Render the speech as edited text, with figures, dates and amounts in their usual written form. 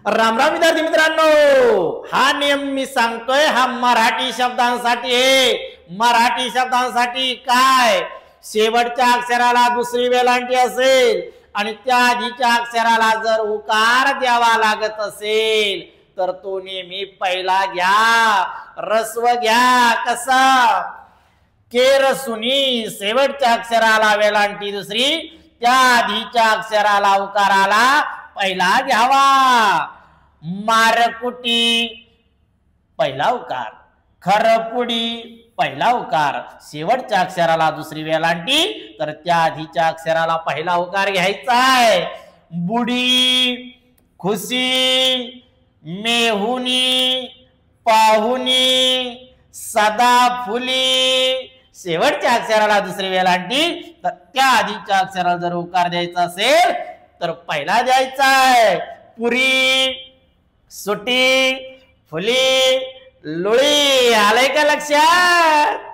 राम राम विद्यार्थी मित्रांनो, हा नियम मी सांगतोय हा मराठी शब्दांसाठी आहे। मराठी शब्दांसाठी काय, शेवटच्या अक्षराला दुसरी वेलांटी असेल आणि त्या आधीच्या अक्षराला जर उकार द्यावा लागत असेल तर तो नेहमी पहिला घ्या, रस्व घ्या। कसा, केरसुनी शेवटच्या अक्षराला वेलांटी दुसरी, त्या आधीच्या अक्षराला उकाराला पहिला घ्यावा। मारकुटी पहिला उकार, खरपुडी पहिला उकार, शेवटच्या अक्षराला दुसरी वेलांटी तर त्या आधीच्या अक्षराला पहिला उकार घ्यायचा आहे। बुडी, खुशी, मेहुनी, पाहुनी, सदाफुली, शेवटच्या अक्षराला दुसरी वेलांटी तर त्या आधीच्या अक्षराला जर उकार द्यायचा असेल तर पहिला द्यायचा आहे। पुरी, सुटी, फुली, लुळी, आलंय का लक्षात?